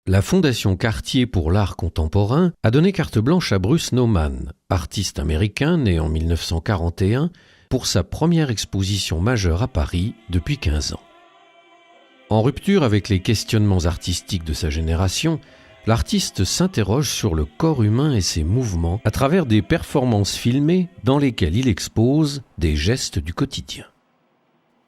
La Fondation Cartier pour l'art contemporain a donné carte blanche à Bruce Nauman, artiste américain né en 1941, pour sa première exposition majeure à Paris depuis 15 ans. En rupture avec les questionnements artistiques de sa génération, l'artiste s'interroge sur le corps humain et ses mouvements à travers des performances filmées dans lesquelles il expose des gestes du quotidien.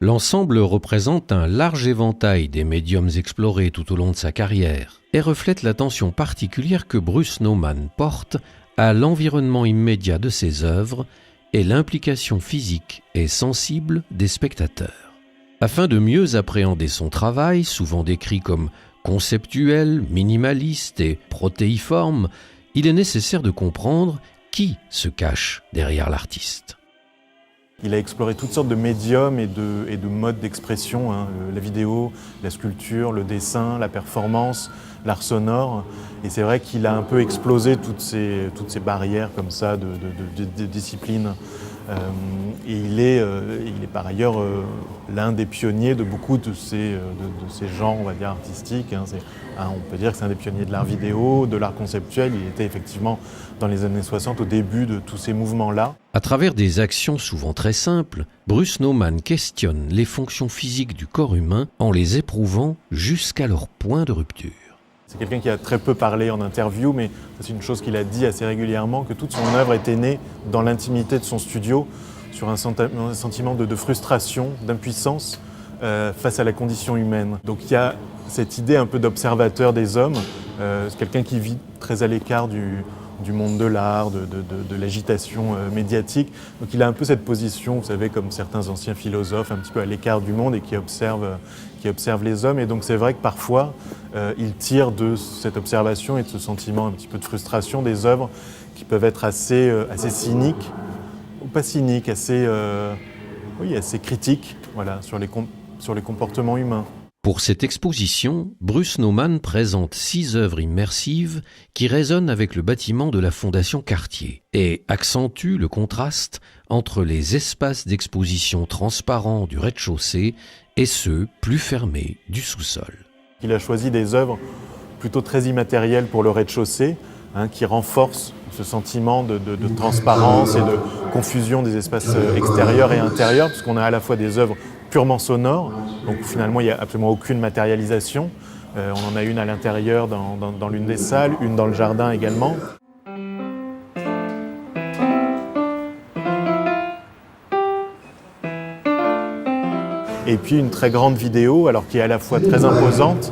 L'ensemble représente un large éventail des médiums explorés tout au long de sa carrière et reflète l'attention particulière que Bruce Nauman porte à l'environnement immédiat de ses œuvres et l'implication physique et sensible des spectateurs. Afin de mieux appréhender son travail, souvent décrit comme conceptuel, minimaliste et protéiforme, il est nécessaire de comprendre qui se cache derrière l'artiste. Il a exploré toutes sortes de médiums et de modes d'expression, la vidéo, la sculpture, le dessin, la performance, l'art sonore. Et c'est vrai qu'il a un peu explosé toutes ces barrières comme ça de disciplines. Et il est par ailleurs l'un des pionniers de beaucoup de ces genres, on va dire, artistiques. On peut dire que c'est un des pionniers de l'art vidéo, de l'art conceptuel. Il était effectivement dans les années 60 au début de tous ces mouvements-là. À travers des actions souvent très simples, Bruce Nauman questionne les fonctions physiques du corps humain en les éprouvant jusqu'à leur point de rupture. C'est quelqu'un qui a très peu parlé en interview, mais c'est une chose qu'il a dit assez régulièrement, que toute son œuvre était née dans l'intimité de son studio, sur un sentiment de frustration, d'impuissance face à la condition humaine. Donc il y a cette idée un peu d'observateur des hommes, c'est quelqu'un qui vit très à l'écart du monde de l'art, de l'agitation médiatique. Donc il a un peu cette position, vous savez, comme certains anciens philosophes, un petit peu à l'écart du monde et qui observe les hommes. Et donc c'est vrai que parfois, il tire de cette observation et de ce sentiment un petit peu de frustration des œuvres qui peuvent être assez cyniques, ou pas cyniques, assez critiques, voilà, sur les comportements humains. Pour cette exposition, Bruce Nauman présente 6 œuvres immersives qui résonnent avec le bâtiment de la Fondation Cartier et accentuent le contraste entre les espaces d'exposition transparents du rez-de-chaussée et ceux plus fermés du sous-sol. Il a choisi des œuvres plutôt très immatérielles pour le rez-de-chaussée, qui renforcent ce sentiment de transparence et de confusion des espaces extérieurs et intérieurs, puisqu'on a à la fois des œuvres purement sonores, donc finalement il n'y a absolument aucune matérialisation. On en a une à l'intérieur dans l'une des salles, une dans le jardin également. Et puis une très grande vidéo, alors qui est à la fois très imposante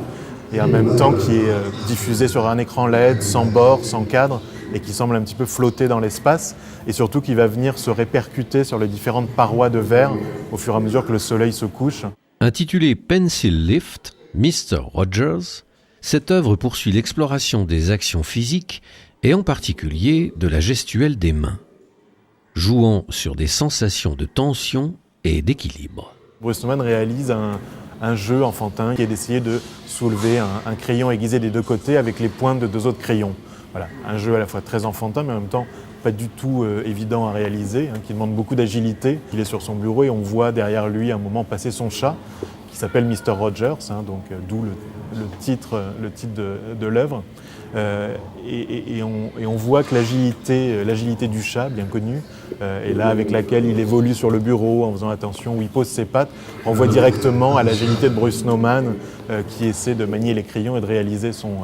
et en même temps qui est diffusée sur un écran LED, sans bord, sans cadre, et qui semble un petit peu flotter dans l'espace, et surtout qui va venir se répercuter sur les différentes parois de verre au fur et à mesure que le soleil se couche. Intitulée Pencil Lift, Mr. Rogers, cette œuvre poursuit l'exploration des actions physiques et en particulier de la gestuelle des mains, jouant sur des sensations de tension et d'équilibre. Bruce Nauman réalise un jeu enfantin qui est d'essayer de soulever un crayon aiguisé des deux côtés avec les pointes de 2 autres crayons. Voilà, un jeu à la fois très enfantin mais en même temps pas du tout évident à réaliser, qui demande beaucoup d'agilité. Il est sur son bureau et on voit derrière lui à un moment passer son chat qui s'appelle Mr. Rogers, d'où le titre de l'œuvre. Et on voit que l'agilité du chat, bien connue, et là avec laquelle il évolue sur le bureau en faisant attention où il pose ses pattes, renvoie directement à l'agilité de Bruce Nauman qui essaie de manier les crayons et de réaliser son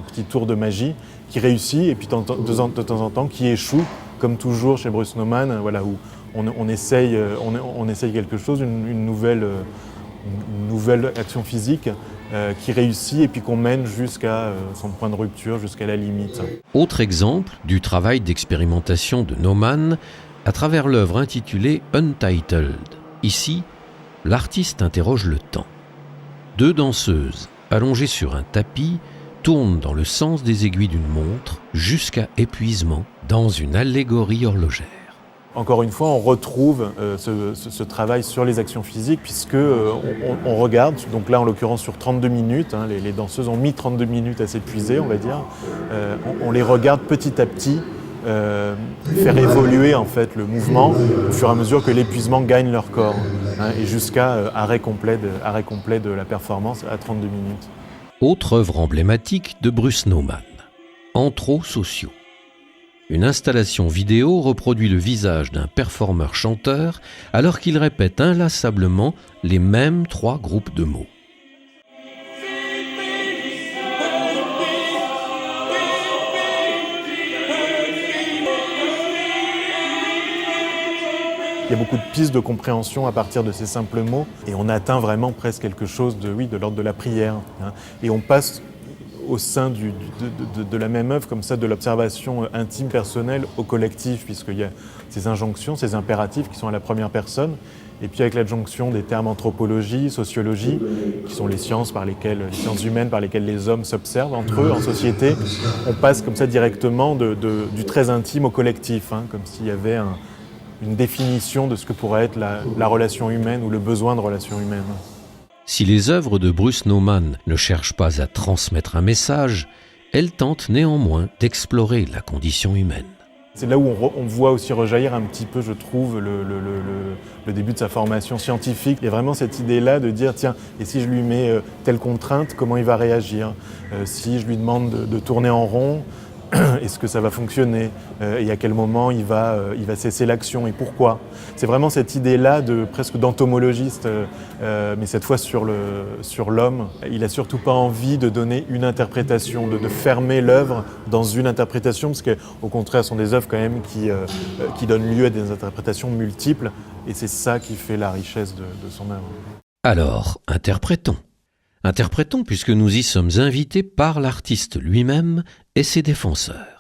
petit tour de magie, qui réussit et puis de temps en temps qui échoue, comme toujours chez Bruce Nauman, voilà, où on essaye quelque chose, une nouvelle action physique qui réussit et puis qu'on mène jusqu'à son point de rupture, jusqu'à la limite. Autre exemple du travail d'expérimentation de Nauman à travers l'œuvre intitulée Untitled. Ici, l'artiste interroge le temps. 2 danseuses, allongées sur un tapis, tournent dans le sens des aiguilles d'une montre jusqu'à épuisement dans une allégorie horlogère. Encore une fois, on retrouve ce travail sur les actions physiques puisque on regarde, donc là en l'occurrence sur 32 minutes, les danseuses ont mis 32 minutes à s'épuiser, on va dire. On les regarde petit à petit faire évoluer en fait le mouvement au fur et à mesure que l'épuisement gagne leur corps, et jusqu'à arrêt complet de la performance à 32 minutes. Autre œuvre emblématique de Bruce Nauman, Anthro-sociaux. Une installation vidéo reproduit le visage d'un performeur-chanteur alors qu'il répète inlassablement les mêmes 3 groupes de mots. Il y a beaucoup de pistes de compréhension à partir de ces simples mots et on atteint vraiment presque quelque chose de l'ordre de la prière. Et on passe au sein de la même œuvre, comme ça, de l'observation intime, personnelle au collectif, puisqu'il y a ces injonctions, ces impératifs qui sont à la première personne, et puis avec l'adjonction des termes anthropologie, sociologie, qui sont les sciences humaines par lesquelles les hommes s'observent entre eux en société, on passe comme ça directement du très intime au collectif, comme s'il y avait une définition de ce que pourrait être la relation humaine ou le besoin de relation humaine. Si les œuvres de Bruce Nauman ne cherchent pas à transmettre un message, elles tentent néanmoins d'explorer la condition humaine. C'est là où on voit aussi rejaillir un petit peu, je trouve, le début de sa formation scientifique. Il y a vraiment cette idée-là de dire, tiens, et si je lui mets telle contrainte, comment il va réagir ? Si je lui demande de tourner en rond, est-ce que ça va fonctionner ? Et à quel moment il va cesser l'action et pourquoi ? C'est vraiment cette idée-là presque d'entomologiste, mais cette fois sur l'homme. Il n'a surtout pas envie de donner une interprétation, de fermer l'œuvre dans une interprétation, parce qu'au contraire, ce sont des œuvres quand même qui donnent lieu à des interprétations multiples, et c'est ça qui fait la richesse de son œuvre. Alors, interprétons. Interprétons puisque nous y sommes invités par l'artiste lui-même et ses défenseurs.